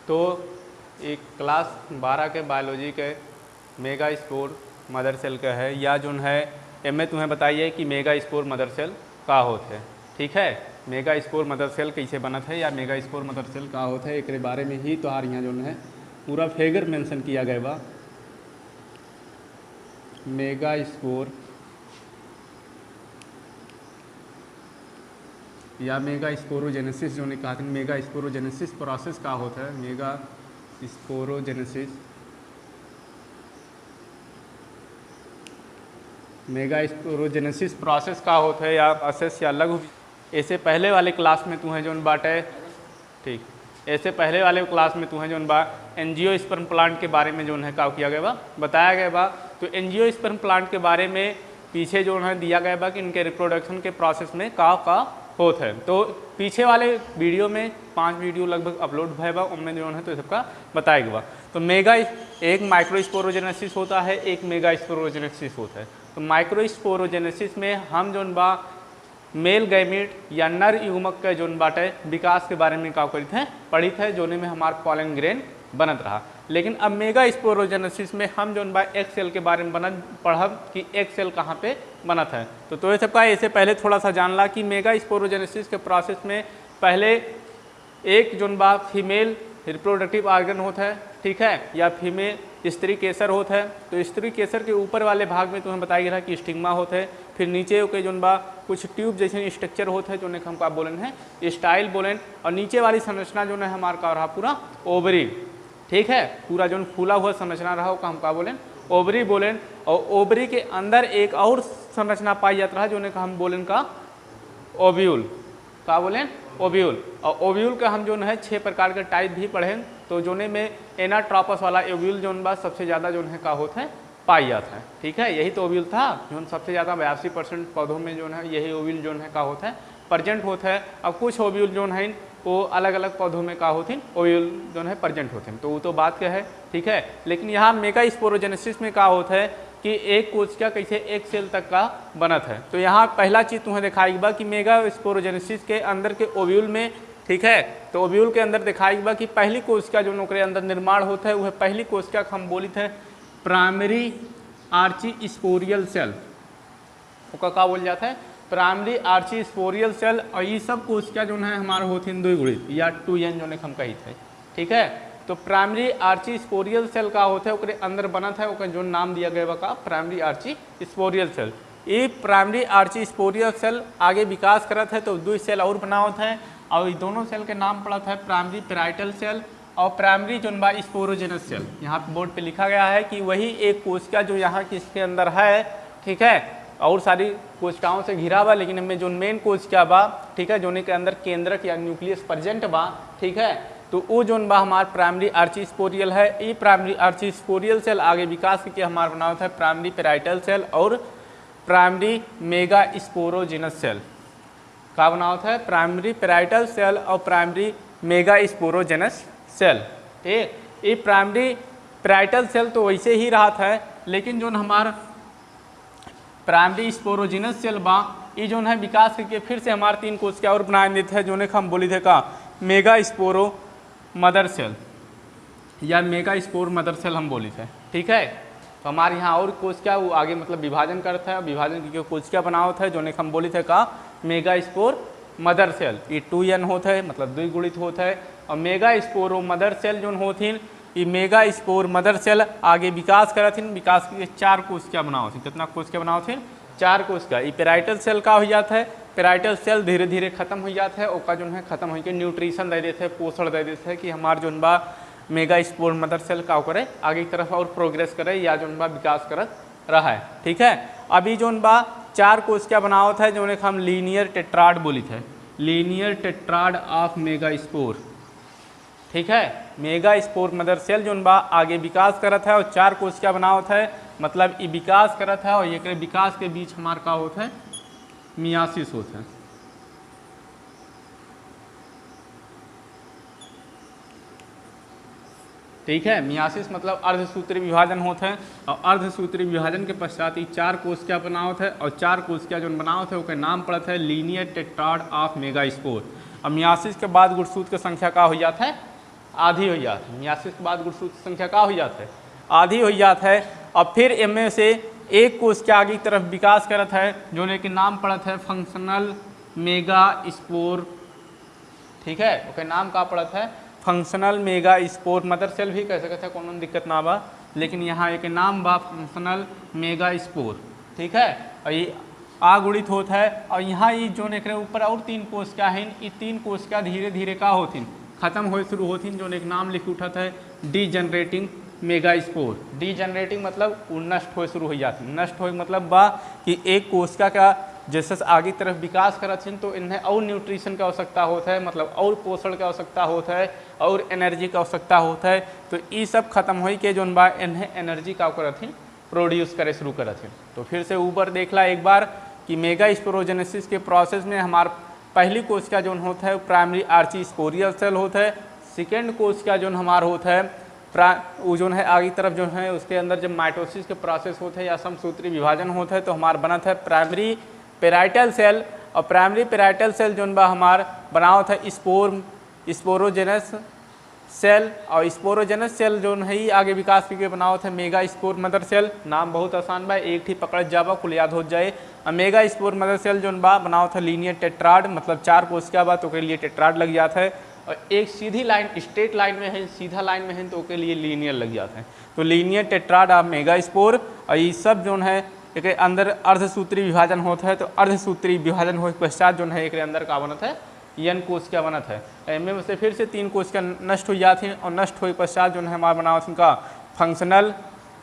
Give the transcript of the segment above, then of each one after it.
तो एक क्लास 12 के बायोलॉजी के मेगा स्पोर मदर सेल का है, या जो है एम तुम्हें बताइए कि मेगा स्पोर मदर सेल का होता है। ठीक है, मेगा स्पोर मदर सेल कैसे बनत है या मेगा स्पोर मदर सेल का होता है, एक बारे में ही तोहार यहाँ जो है पूरा फिगर मेंशन किया गया बा। मेगा स्पोर या मेगा स्पोरोजेनेसिस जो ने कहा था, मेगा स्पोरोजेनेसिस प्रोसेस का होता है। Mega sporogenesis, mega sporogenesis process का होता है, या असेस या लघु। ऐसे पहले वाले क्लास में तुम्हें जो बाटे, ठीक, ऐसे पहले वाले क्लास में तुम्हें जो बा एंजियोस्पर्म प्लांट के बारे में जो है का किया गया बा, बताया गया बा। तो एंजियोस्पर्म प्लांट के बारे में पीछे जो है दिया गया बा कि इनके रिप्रोडक्शन के प्रोसेस में का होता है। तो पीछे वाले वीडियो में 5 वीडियो लगभग अपलोड भय बा, उनमें जो है तो सबका बताया गया बा। तो मेगा एक माइक्रोस्पोरोजेनेसिस होता है, एक मेगा स्पोरोजेनेसिस होता है। तो माइक्रोस्पोरोजेनेसिस में हम जो बा मेल गैमीट या नर युग्मक के जोन बाटे विकास के बारे में का करित है, पढ़ित है, जोने में हमार पॉलन ग्रेन बनत रहा। लेकिन अब मेगा स्पोरोजेनेसिस में हम जोन बा एक सेल के बारे में पढ़ब कि एक सेल कहाँ पे बनत है। तो ये सबका ऐसे पहले थोड़ा सा जानला कि मेगा स्पोरोजेनेसिस के प्रोसेस में पहले एक जोन बा फीमेल रिप्रोडक्टिव ऑर्गन होता है, ठीक है, या फीमेल स्त्री केसर होता है। तो स्त्री केसर के ऊपर वाले भाग में तुम्हें बताया गया कि स्टिग्मा होता है, फिर नीचे के जोन बा कुछ ट्यूब जैसे स्ट्रक्चर होता है जो हम का बोलन है स्टाइल बोलें, और नीचे वाली संरचना जो है हमारा का रहा पूरा ओवरी, ठीक है, पूरा जो फूला हुआ संरचना रहा का हम का बोलें ओवरी बोलें। और ओवरी के अंदर एक और संरचना पाई जाता है जो हम बोलें का ओव्यूल, का बोलें ओव्यूल। और ओव्यूल का हम जो है 6 प्रकार के टाइप भी पढ़ें। तो जोने में एनाट्रोपस वाला ओव्यूल जो बा सबसे ज़्यादा जो है का होता है पाई जाता है, ठीक है, यही तो ओव्यूल था जो सबसे ज़्यादा 82% पौधों में जो है यही ओव्यूल जो है का होता है प्रेजेंट होता है। अब कुछ ओव्यूल जो है वो अलग अलग पौधों में का होते हैं ओव्यूल जो है प्रेजेंट होते हैं, तो वो तो बात क्या है, ठीक है। लेकिन यहाँ मेगा स्पोरोजेनेसिस में का होता है कि एक कोशिका कैसे एक सेल तक का बनत है। तो यहाँ पहला चीज़ तुम्हें दिखाई बा कि मेगा स्पोरोजेनेसिस के अंदर के ओव्यूल में, ठीक है, तो ओव्यूल के अंदर दिखाई बा कि पहली कोशिका जो नौकरी अंदर निर्माण होता है वह पहली कोशिका हम बोली थे प्राइमरी आर्चीस्पोरियल सेल, उसका का बोल जाता है प्राइमरी आर्चीस्पोरियल सेल। और ये सब कोशिका जो है हमारे होती हैं 2 गुणित या 2n जो हम कही थे, ठीक है। तो प्राइमरी आर्चीस्पोरियल सेल का होता है उसके अंदर बना था, उसका जो नाम दिया गया का प्राइमरी आर्चीस्पोरियल सेल। ये प्राइमरी आर्चीस्पोरियल सेल आगे विकास करत है तो 2 सेल और बना होता है, और ये दोनों सेल के नाम पड़ा था प्राइमरी पेराइटल सेल और प्राइमरी जो बा स्पोरोजेनस सेल। यहाँ बोर्ड पे लिखा गया है कि वही एक कोशिका जो यहाँ किसके अंदर है, ठीक है, और सारी कोशिकाओं से घिरा हुआ, लेकिन हमें जो मेन कोशिका बा, ठीक है, जोने के अंदर केंद्रक या न्यूक्लियस प्रेजेंट बा, ठीक है, तो वो जोन बा हमार प्राइमरी आर्चीस्पोरियल है। ये प्राइमरी आर्चीस्पोरियल सेल आगे विकास करके हमारा बना होता है प्राइमरी पेराइटल सेल और प्राइमरी मेगा स्पोरोजेनस सेल का बना होता है प्राइमरी पेराइटल सेल और प्राइमरी मेगा स्पोरोजेनस सेल, ठीक। ये प्राइमरी पेराइटल सेल तो वैसे ही रहा था, लेकिन जो हमारा प्राइमरी स्पोरोजेनस सेल बा ये जो है विकास करके फिर से हमारे 3 कोशिका और बना देते हैं, जो हम बोली थे का मेगा स्पोरो मदर सेल या मेगा स्पोर मदर सेल हम बोली थे, ठीक है। तो हमारे यहाँ और कोशिका वो आगे मतलब विभाजन करता है, विभाजन करके कोशिका बना होता है जो हम बोली थे का मेगा स्पोर मदर सेल। ये 2n होता है मतलब 2 गुणित होता है। और मेगा स्पोरो मदर सेल जो होती ये मेगा स्पोर मदर सेल आगे विकास करथिन, विकास के 4 कोशिका बनाओ थी। कितना कोशिका बनाओ थे 4 कोशिका। ये पेराइटल सेल का हो जाता है, पेराइटल सेल धीरे धीरे खत्म हो जाता है, ओका जो है खत्म होकर न्यूट्रिशन दे देते हैं, पोषण दे देते हैं कि हमार जो बा मेगा स्पोर मदर सेल का करे आगे की तरफ और प्रोग्रेस करे या जो बा विकास करत रहा है, ठीक है। अभी जो बा 4 कोशिका बनावत है जो हम लीनियर टेट्राड बोली थे, linear tetrad of mega spore, ठीक है। मेगा स्पोर मदर सेल जो बा आगे विकास करत है और 4 कोशिका बनावत है, मतलब ये विकास करत है और ये विकास के बीच हमार का होता है मियासिस होता है, ठीक है। मियासिस मतलब अर्धसूत्री विभाजन होता है और अर्धसूत्री विभाजन के पश्चात ये 4 कोशिका बनावत है और 4 कोशिका जो बनावत है उसका नाम पड़ता है linear tetrad of mega spore. और मियासिस के बाद गुणसूत्र की संख्या का हो जाता है आधी हो जाती है। मियासिस के बाद गुणसूत्र संख्या का हो जाता है, आधी हो जाता है। और फिर इनमें से एक कोश के आगे की तरफ विकास करत है जो ने के नाम पड़त है फंक्शनल मेगा स्पोर। ठीक है, ओके नाम का पड़त है functional megaspore. Mother cell भी कह सकते हैं, कोनो दिक्कत ना बा, लेकिन यहाँ एक नाम बा फंक्शनल मेगा स्पोर। ठीक है, और ये आगुणित होता है। और यहाँ ये जो एक ऊपर और 3 कोशिका हैं, ये 3 कोशिका धीरे धीरे का होती खत्म हो शुरू होती, जो एक नाम लिख उठत है डीजनरेटिंग मेगा स्पोर। डीजनरेटिंग मतलब वो नष्ट हो शुरू हो जाती। नष्ट हो मतलब बा कि एक कोशिका का जैसे आगे तरफ विकास करत हैं तो इन्हें और न्यूट्रिशन की आवश्यकता होता है, मतलब और पोषण की आवश्यकता होता है, और एनर्जी की आवश्यकता होता है। तो ये सब खत्म हो के जो बा इन्हें एनर्जी का करत हैं प्रोड्यूस करे शुरू करत हैं। तो फिर से ऊपर देखला एक बार कि मेगा स्पोरोजेनेसिस के प्रोसेस में हमार पहली कोशिका जो होता है प्राइमरी आर्ची स्पोरियल सेल होता है। सेकेंड कोशिका जो हमार होता है वो जो है आगे तरफ जो है उसके अंदर जब माइटोसिस के प्रोसेस होते हैं या समसूत्री विभाजन होता है तो हमार बनत है प्राइमरी पेराइटल सेल। और प्राइमरी पेराइटल सेल जो बा हमार बनावत है स्पोरोजेनस सेल। और स्पोरोजेनस सेल जो है आगे विकास करके बनावत है मेगा स्पोर मदर सेल। नाम बहुत आसान बा, एक ही पकड़ जाबा कुल याद हो जाए। और मेगा स्पोर मदर सेल जो बा बनावत है लीनियर टेट्राड, मतलब 4 कोशिका बा तो के लिए टेट्राड लग जाता है। और एक सीधी लाइन स्ट्रेट लाइन में है, सीधा लाइन में है तो के लिए लीनियर लग जाता है। तो linear tetrad of mega spore. और ये सब जो है एक अंदर अर्धसूत्री विभाजन होता है। तो अर्धसूत्री विभाजन हो पश्चात जो है एक अंदर का बनत है यन कोशिका बनत है। इनमें से फिर से 3 कोशिका नष्ट हो जाती हैं और नष्ट हो पश्चात जो है हमारा बनावत उनका फंक्शनल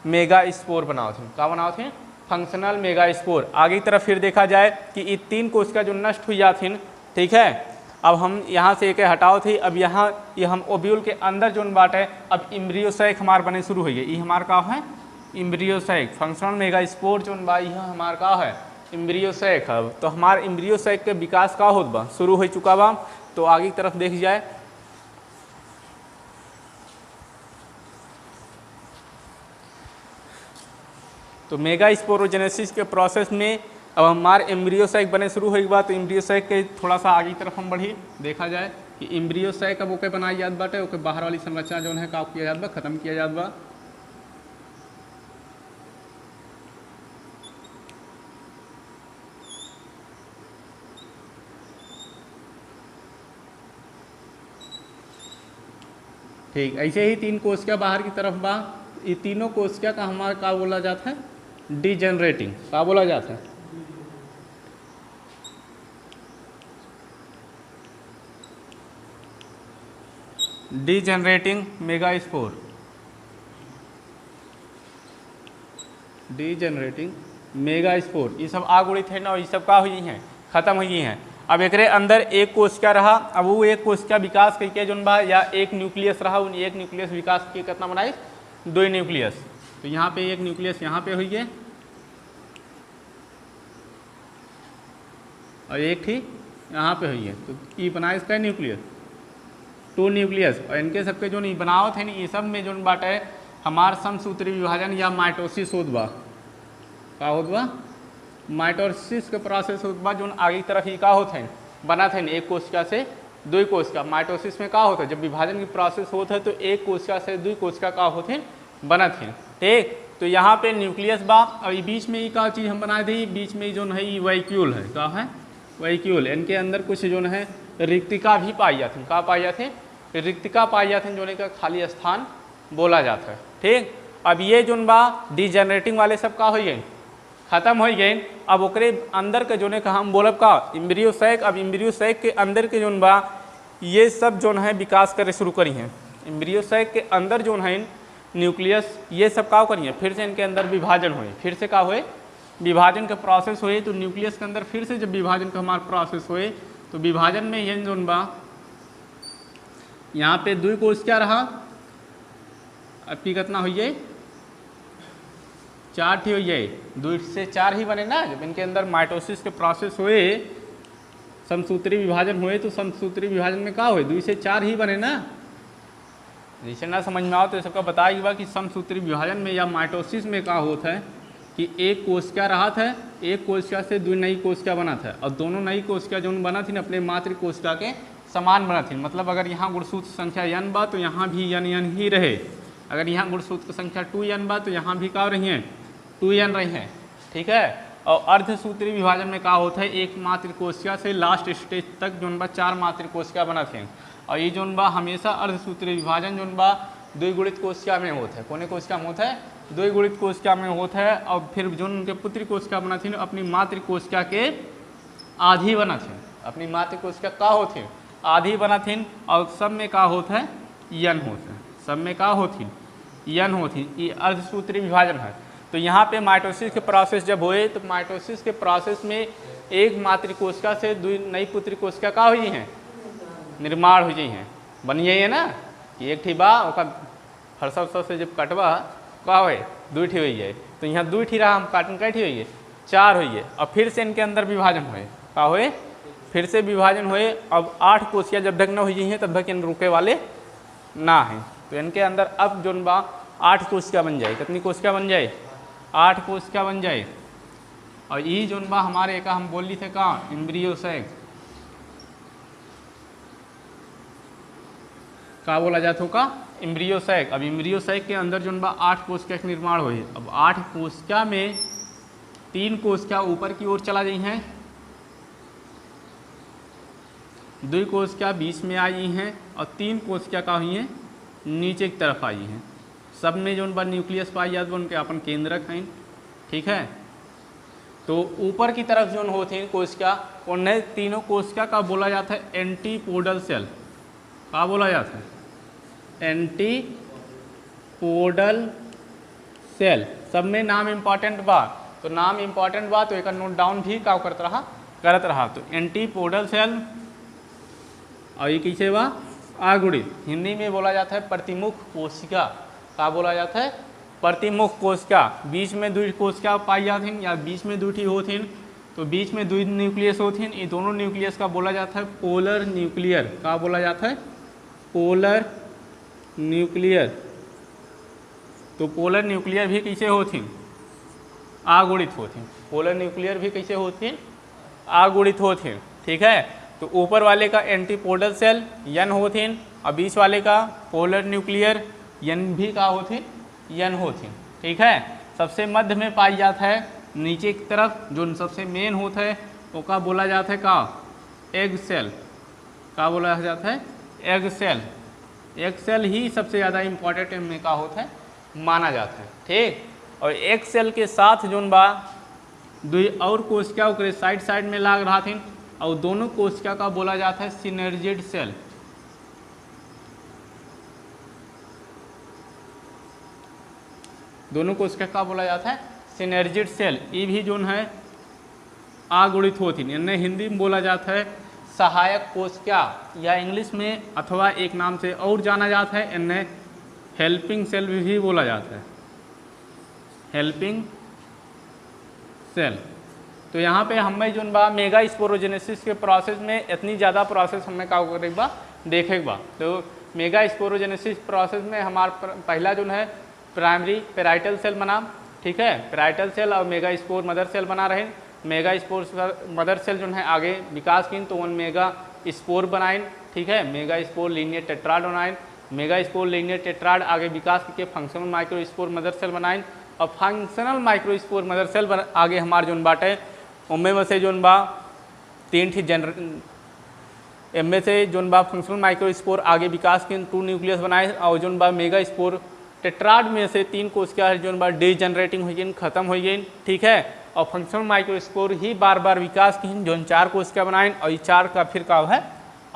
मेगा स्पोर बनावत हैं। का बनावत हैं फंक्शनल मेगा स्पोर। आगे की तरफ फिर देखा जाए कि ये 3 कोशिका जो नष्ट हो जाती हैं, ठीक है। अब हम यहाँ से एक हटाओ थी, अब यहाँ ये हम ओब्यूल के अंदर जो बाट है अब इम्ब्रियोसाइक हमार बने शुरू हो गए। ये हमार का है इम्ब्रियोसाइक। फंक्शनल मेगा स्पोर जो बा यह हमार का है इम्ब्रियोसाइक। अब तो हमार इम्ब्रियोसाइक के विकास का होत बा शुरू हो चुका बा। तो आगे की तरफ देख जाए तो मेगा स्पोरोजेनेसिस के प्रोसेस में अब हमारे एम्ब्रियोसाइक बने शुरू हो बा। तो एम्ब्रियोसाइक के थोड़ा सा आगे की तरफ हम बढ़ी, देखा जाए कि एम्ब्रियोसाइक अब ओके बनाई जात बाटे, ओके बाहर वाली संरचना जो है का किया जात बा, खत्म किया जात बा। ठीक, ऐसे ही 3 कोशिका बाहर की तरफ बा। ये तीनों कोशिका का हमारा का बोला जाता है डीजनरेटिंग। का बोला जाता है डीजनरेटिंग मेगा स्पोर। डीजनरेटिंग मेगा स्पोर ये सब आगुणित है ना, और ये सब का हुई हैं खत्म हुई हैं। अब एक अंदर एक कोशिका रहा, अब वो एक कोशिका विकास करके जो बा या एक न्यूक्लियस रहा, उन एक न्यूक्लियस विकास के कितना बनाई 2 न्यूक्लियस। तो यहाँ पे एक न्यूक्लियस यहाँ पे हुई है और एक ही यहाँ पे हुई है। तो ये बना इसका न्यूक्लियस 2 न्यूक्लियस। और इनके सबके जो नहीं बनावत है ना ये सब में जो बाट है हमार समसूत्री विभाजन या माइटोसिस होत बा। का होत बा माइटोसिस के प्रोसेस होत बा। जो आगे की तरफ ही का होते हैं बना थे एक कोशिका से 2 कोशिका। माइटोसिस में का होता है जब विभाजन की प्रोसेस होता है तो एक कोशिका से 2 कोशिका का होते हैं बनत हैं। ठीक, तो यहाँ पे न्यूक्लियस बा और बीच में ही का चीज़ हम बनाए थे, बीच में जो है ये वैक्यूल है। का है वैक्यूल। इनके अंदर कुछ जो है रिक्तिका भी पाई जाती हैं। का पाई जाते हैं रिक्तिका पाई जाते हैं, जो का खाली स्थान बोला जाता है। ठीक, अब ये जो बा डीजनरेटिंग वाले सब का हो गए खत्म हो गए। अब ओकरे अंदर के जो कहा हम बोलब का इम्ब्रियोसाइक। अब इम्ब्रियोसाइक के अंदर के जो बा ये सब जो है विकास करे शुरू करी हैं। इम्ब्रियोसाइक के अंदर जो है न्यूक्लियस ये सब का करी है, फिर से इनके अंदर विभाजन हुए, फिर से का हुए विभाजन का प्रोसेस हुए। तो न्यूक्लियस के अंदर फिर से जब विभाजन का हमारा प्रोसेस हुए तो विभाजन में ये जो बा यहाँ पे 2 कोशिका रहा, अब की कितना हुई है 4 ही हुई है। 2 से 4 ही बने ना। जब इनके अंदर माइटोसिस के प्रोसेस हुए समसूत्री विभाजन हुए तो समसूत्री विभाजन में का हुए 2 से 4 ही बने ना। जैसे ना समझ में आओ तो सबका बताइएगा कि समसूत्री विभाजन में या माइटोसिस में का होता है कि एक कोशिका रहा था, एक कोशिका से 2 नई कोशिका बना था और दोनों नई कोशिका जो बना थी अपने मातृ कोशिका के समान बनत हिन, मतलब अगर यहाँ गुणसूत्र संख्या n बा तो यहाँ भी n ही रहे, अगर यहाँ गुणसूत्र संख्या 2n बा तो यहाँ भी का रही है 2n रही है, ठीक है। और अर्धसूत्री विभाजन में का होता है, एक मात्र कोशिका से लास्ट स्टेज तक जोन बा 4 मात्र कोशिका बनत हैं, और ये जोन बा हमेशा अर्धसूत्री विभाजन जोन बा द्विगुणित कोशिका में होता है, कोने कोशिका में होता है, द्विगुणित कोशिका में होता है। और फिर जो उनके पुत्री कोशिका बनत हैं अपनी मातृ कोशिका के आधी बनत हैं, अपनी मातृ कोशिका का होते हैं आधी बनत हैं, और सब में का होता है n होता है, सब में का होती n होती, ये अर्धसूत्री विभाजन है। तो यहाँ पे माइटोसिस के प्रोसेस जब हुए तो माइटोसिस के प्रोसेस में एक मातृ कोशिका से दुई नई पुत्री कोशिका का हुई हैं, निर्माण हो गई हैं, बन गई है ना। एक ठी बा ओका फरसा से जब कटवा का हो दुई ठी हुई है, तो यहाँ दुई ठी रहा, हम काटन कै ठी हुई है 4 हुई है, और फिर से इनके अंदर विभाजन हुए का हुए, फिर से विभाजन हुए। अब 8 कोशिका जब तक न हुई हैं तब तक इन रुके वाले ना हैं, तो इनके अंदर अब जोन बा 8 कोशिका बन जाए, कितनी कोशिका बन जाए 8 कोशिका बन जाए। और ये जोन बा हमारे का हम बोल ली थे का एम्ब्रियो सैक का बोला जाता हो का एम्ब्रियो सैक। अब एम्ब्रियो सैक के अंदर जोन बा 8 कोशिका का निर्माण हुई। अब 8 कोशिका में 3 कोशिका ऊपर की ओर चला गई हैं, 2 कोशिका बीच में आई हैं, और 3 कोशिका का हुई हैं नीचे की तरफ आई हैं। सब में जो बा न्यूक्लियस पाई जाते उनके अपन केंद्रक हैं, ठीक है। तो ऊपर की तरफ जो होते हैं कोशिका, उन्हें तीनों कोशिका का बोला जाता है एंटीपोडल सेल, का बोला जाता है एंटीपोडल सेल। सब में नाम इम्पॉर्टेंट बा, तो नाम इम्पॉर्टेंट बा तो एक नोट डाउन भी का करत रहा। तो एंटीपोडल सेल, और ये कैसे बा आगुणित, हिंदी में बोला जाता है प्रतिमुख कोशिका, का बोला जाता है प्रतिमुख कोशिका। बीच में 2 कोशिका पाई जाती हैं, या बीच में 2 ठी होती हैं, तो बीच में 2 न्यूक्लियस होती हैं, ये दोनों न्यूक्लियस का बोला जाता है पोलर न्यूक्लियर, का बोला जाता है पोलर न्यूक्लियर। तो पोलर न्यूक्लियर भी कैसे होती हैं आगुणित होती हैं, पोलर न्यूक्लियर भी कैसे होती हैं आगुणित होती हैं, ठीक है। तो ऊपर वाले का एंटीपोडल सेल n होती हैं, और बीच वाले का पोलर न्यूक्लियर n भी का होती n होती, ठीक है। सबसे मध्य में पाई जाता है नीचे की तरफ जो सबसे मेन होता है वो का बोला जाता है का एग सेल, का बोला जाता है एग सेल। एग सेल ही सबसे ज़्यादा इम्पॉर्टेंट में का होता है माना जाता है, ठीक। और एग सेल के साथ जोन बा 2 और कोशिका ओकरे साइड साइड में लाग रहा थी, और दोनों कोशिका का बोला जाता है सिनर्जिड सेल। दोनों कोशिका का बोला जाता है सिनर्जिड सेल। ये भी जो है आगुणित होती है, इन्हें हिंदी में बोला जाता है सहायक कोशिका, या इंग्लिश में अथवा एक नाम से और जाना जाता है, इन्हें हेल्पिंग सेल भी बोला जाता है, हेल्पिंग सेल। तो यहाँ पे हमें जो बा मेगा स्पोरोजेनेसिस के प्रोसेस में इतनी ज़्यादा प्रोसेस हमें का करेगा देखेगा। तो मेगा स्पोरोजेनेसिस प्रोसेस में हमारा पहला जो है प्राइमरी पेराइटल सेल बना, ठीक है। पेराइटल सेल और मेगा स्पोर मदर सेल बना रहे। मेगा स्पोर मदर सेल जो है आगे विकास की तो उन मेगा स्पोर बनाइन, ठीक है। मेगा स्पोर लीनियर टेट्राड बनाइन, मेगा स्पोर लीनियर टेट्राड आगे विकास करके functional microspore mother cell बनाइन, और functional microspore mother cell आगे हमारे जोन बाटे उनमें में से जोन बा 3 ठी इनमें से जोन बा फंक्शनल माइक्रो स्पोर आगे विकास के 2 न्यूक्लियस बनाए, और जोन बा मेगा स्पोर टेट्राड में से 3 कोशिका है जोन बा डीजनरेटिंग हो गई, खत्म हो गई, ठीक है। और फंक्शनल माइक्रो स्पोर ही बार बार विकास की जोन 4 कोशिका बनाए, और ये 4 का फिर का है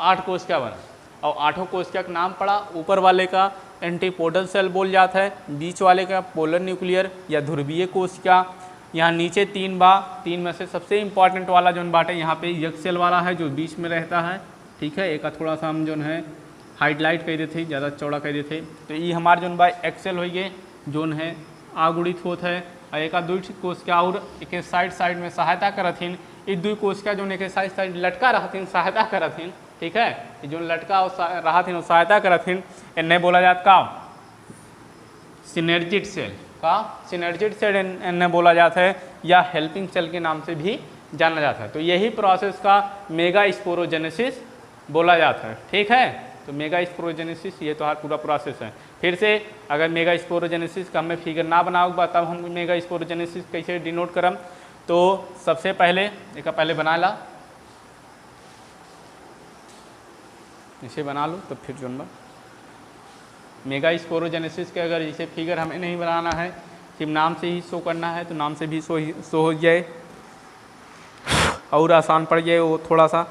8 कोशिका बना, और 8 कोशिका का नाम पड़ा। ऊपर वाले का एंटीपोडल सेल बोल जाता है, बीच वाले का पोलर न्यूक्लियर या ध्रुवीय कोशिका, यहाँ नीचे 3 बा, 3 में से सबसे इम्पॉर्टेंट वाला जोन बाटे यहाँ पे यक सेल वाला है जो बीच में रहता है, ठीक है। एक थोड़ा सा हम जो है हाइलाइट कर देते, ज़्यादा चौड़ा कर देते। तो ये हमारे जोन बा एक्सेल हो गए जोन है आगुणित होता है, और एक 2 कोशिका और एक साइड में सहायता करथिन। ये 2 कोशिका जो एक साइड लटका रहथिन सहायता करथिन, ठीक है। जो लटका रहथिन वो सहायता करथिन, इन्हें बोला जाता का सिनर्जिड सेल, का सिनर्जिड सेल इन्हें बोला जाता है, या हेल्पिंग सेल के नाम से भी जाना जाता है। तो यही प्रोसेस का मेगा स्पोरोजेनेसिस बोला जाता है। ठीक है, तो मेगा स्पोरोजेनेसिस ये तो हर पूरा प्रोसेस है। फिर से अगर मेगा स्पोरोजेनेसिस का हमें फिगर ना बनाओ तब हम मेगा स्पोरोजेनेसिस कैसे डिनोट करम, तो सबसे पहले एक पहले बना ला, इसे बना लो तो फिर जो मेगा स्पोरोजेनेसिस के अगर इसे फिगर हमें नहीं बनाना है, सिर्फ नाम से ही शो करना है, तो नाम से भी शो हो जाए और आसान पड़ जाए वो थोड़ा सा।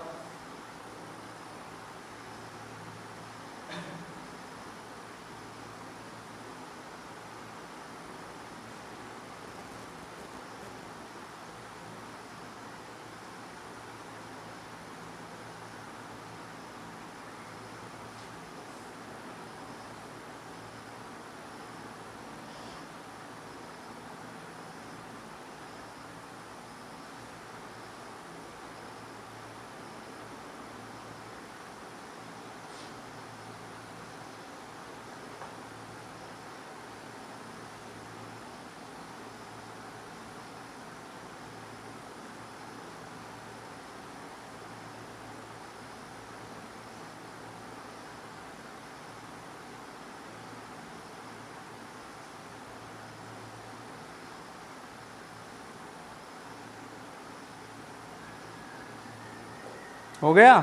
हो गया?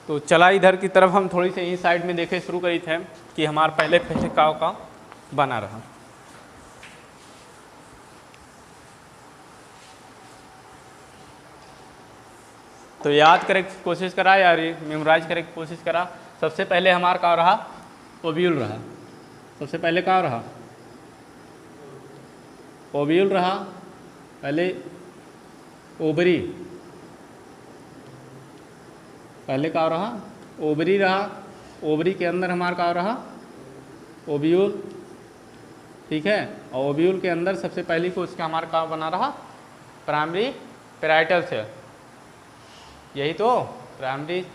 तो चला इधर की तरफ हम थोड़ी सी इस साइड में देखे शुरू करी थे कि हमारा पहले का बना रहा। तो याद करे की कोशिश करा या मेमोराइज करे की कोशिश करा। सबसे पहले हमारा का रहा, ओव्यूल रहा। सबसे पहले क्या रहा, ओव्यूल रहा, पहले ओवरी, पहले क्या रहा, ओवरी रहा, ओवरी के अंदर हमारा क्या रहा, ओव्यूल। ठीक है, और ओव्यूल के अंदर सबसे पहली कोशिका हमारा क्या बना रहा, प्राइमरी पेराइटल सेल। यही तो प्राइमरी,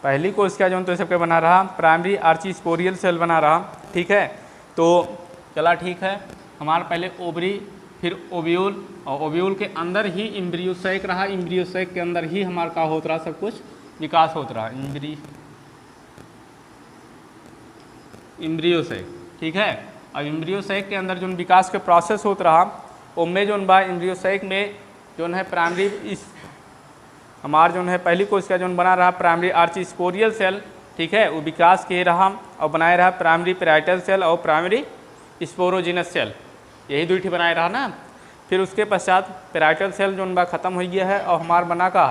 पहली कोशिका जो तो सबके बना रहा प्राइमरी आर्चिस्पोरियल सेल बना रहा। ठीक है, तो चला ठीक है, हमारा पहले ओवरी, फिर ओव्यूल, और ओव्यूल के अंदर ही इम्ब्रियोसैक रहा। इम्ब्रियोसैक के अंदर ही हमारा का होता रहा, सब कुछ विकास होता रहा, इम्ब्रियोसैक। ठीक है, अब इम्ब्रियोसैक के अंदर जो विकास के प्रोसेस होता रहा, उनमें जो बा इम्ब्रियोसैक में जो है प्राइमरी इस हमारा जो है पहली कोशिका जो बना रहा प्राइमरी आर्चिस्पोरियल सेल। ठीक है, वो विकास के रहा और बनाए रहा प्राइमरी पेराइटल सेल और प्राइमरी स्पोरोजिनस सेल, यही दुईठी बनाए रहा ना। फिर उसके पश्चात पेराइटल सेल जो बा खत्म हो गया है और हमारा बना का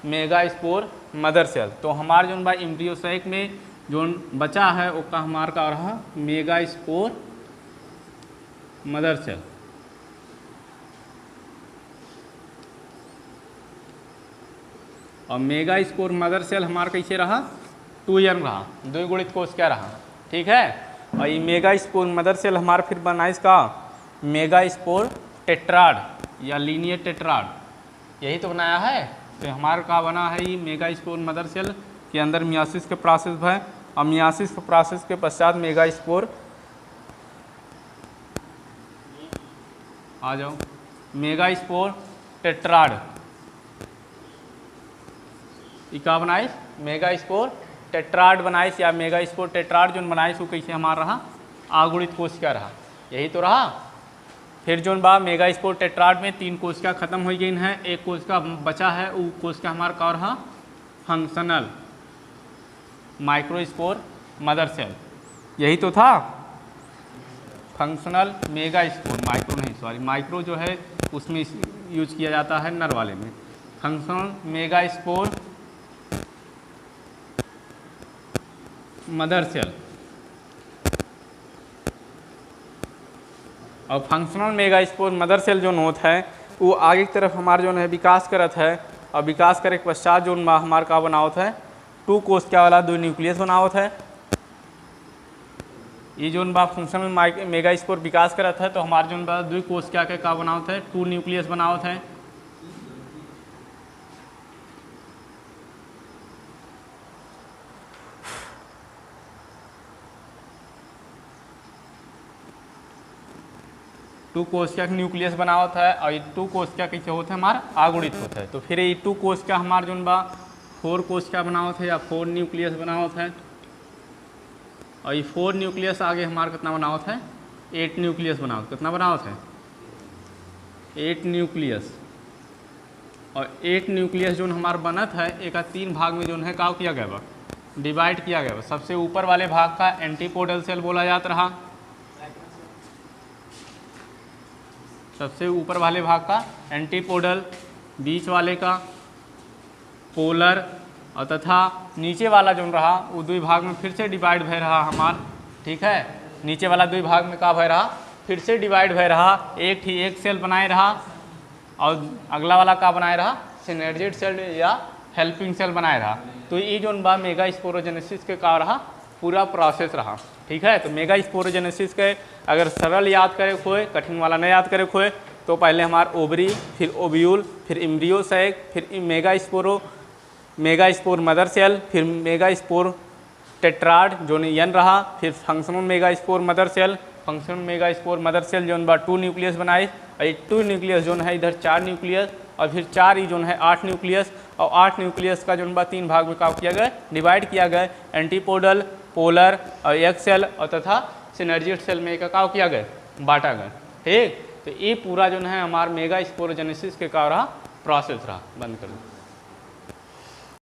मेगा स्पोर मदर सेल। तो हमारा जो बा इम्ब्रियोसैक में जो बचा है वो का हमारा का रहा मेगा स्पोर मदर सेल। और मेगा स्पोर मदर सेल हमारा कैसे रहा, 2n रहा, द्विगुणित कोशिका रहा। ठीक है, और ये मेगा स्पोर मदर सेल हमारा फिर बना इसका मेगा स्पोर टेट्राड या लीनियर टेट्राड, यही तो बनाया है। तो हमारा का बना है ये मेगा स्पोर मदर सेल के अंदर मियासिस के प्रोसेस है, और मियासिस के प्रोसेस के पश्चात मेगा स्पोर, आ जाओ, मेगा स्पोर टेट्राड, क्या बनाइस, मेगा स्पोर टेट्राड बनाइस, या मेगा स्पोर टेट्राड जो बनाइस वो कैसे हमारा रहा, आगुणित कोशिका रहा, यही तो रहा। फिर जो बा मेगा स्पोर टेट्राड में 3 कोशिका खत्म हो गई हैं, एक कोशिका बचा है, वो कोशिका हमारा का रहा फंक्शनल माइक्रोस्पोर मदर सेल, यही तो था। फंक्शनल मेगा स्पोर, माइक्रो नहीं सॉरी, माइक्रो जो है उसमें यूज किया जाता है नर वाले में। Functional megaspore mother cell, और functional megaspore mother cell जो होता है वो आगे की तरफ हमारा जो है विकास करत है, और विकास करे के पश्चात जो हमारा का बनावत है 2 कोशिका वाला 2 न्यूक्लियस बनावत है। ये जो बा फंक्शनल मेगा स्पोर विकास करत है, तो हमारे जो बा 2 कोशिका के का बनावत है 2 न्यूक्लियस बनावत है। टू कोशिका न्यूक्लियस बना होता है और ये टू कोशिका कैसे होता है हमारा आगुणित होता है। तो फिर ये टू कोशिका हमारा जो बा 4 कोशिका बना होता है या 4 न्यूक्लियस बना होता है और ये 4 न्यूक्लियस आगे हमारा कितना बना होता है 8 न्यूक्लियस बना होता है। कितना बना होता है 8 न्यूक्लियस। और 8 न्यूक्लियस जो हमारा बनत है एक 3 भाग में जो है का किया गया बा डिवाइड किया गया। सबसे ऊपर वाले भाग का एंटीपोडल सेल बोला जाता रहा, सबसे ऊपर वाले भाग का एंटीपोडल, बीच वाले का पोलर और तथा नीचे वाला जो रहा वो 2 भाग में फिर से डिवाइड भय रहा हमार। ठीक है, नीचे वाला 2 भाग में का भय रहा फिर से डिवाइड भय रहा, एक सेल बनाए रहा और अगला वाला का बनाए रहा सिनर्जिड सेल या हेल्पिंग सेल बनाए रहा। तो ये जो बा मेगा स्पोरोजेनेसिस के का रहा पूरा प्रोसेस रहा। ठीक है, तो मेगा स्पोरोजेनेसिस के अगर सरल याद करे खोए, कठिन वाला नहीं याद करे खोए, तो पहले हमार ओवरी, फिर ओव्यूल, फिर एम्ब्रियो सैक, फिर मेगा स्पोर मदर सेल, फिर मेगा स्पोर टेट्राड जो यन रहा, फिर functional megaspore mother cell, functional megaspore mother cell जो बा 2 न्यूक्लियस बनाए और ये 2 न्यूक्लियस जो है इधर 4 न्यूक्लियस और फिर 4 ही जो है 8 न्यूक्लियस और 8 न्यूक्लियस का जो बा 3 भाग में का किया गया डिवाइड किया गया एंटीपोडल, पोलर और एक सेल और तथा सिनर्जिड सेल में का किया गया बांटा गया। ठीक, तो ये पूरा जो है हमारा मेगा स्पोरोजेनेसिस के का रहा प्रोसेस रहा। बंद कर दो।